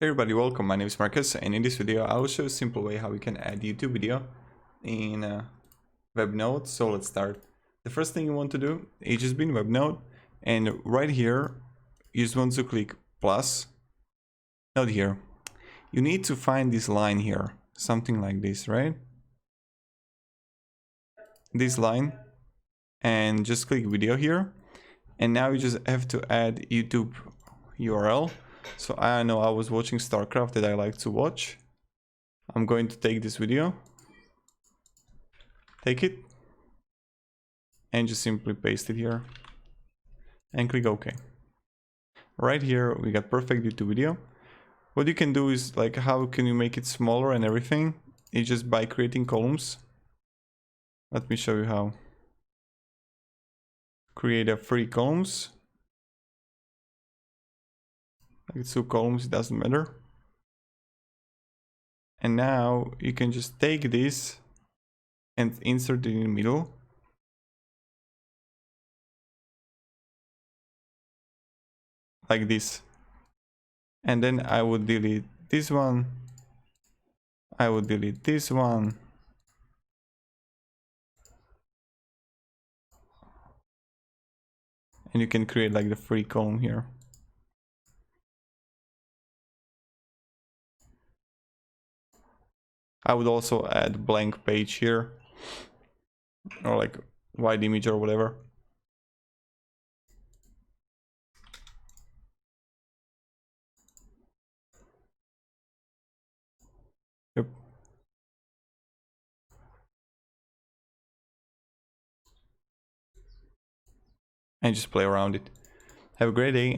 Hey everybody, welcome. My name is Marcus, and in this video I will show a simple way how we can add YouTube video in Webnode. So let's start. The first thing you want to do is just be in Webnode, and right here you just want to click plus. Not here. You need to find this line here, something like this, right? This line, and just click video here, and now you just have to add YouTube URL. So I know I was watching StarCraft that I like to watch. I'm going to take this video, take it, and just simply paste it here and click OK. Right here we got perfect YouTube video. What you can do is, like, how can you make it smaller and everything? It's just by creating columns. Let me show you how. Create a 3 columns, like 2 columns, it doesn't matter. And now you can just take this and insert it in the middle. Like this. And then I would delete this one. I would delete this one. And you can create like the 3 column here. I would also add blank page here, or like white image or whatever. Yep. And just play around it. Have a great day.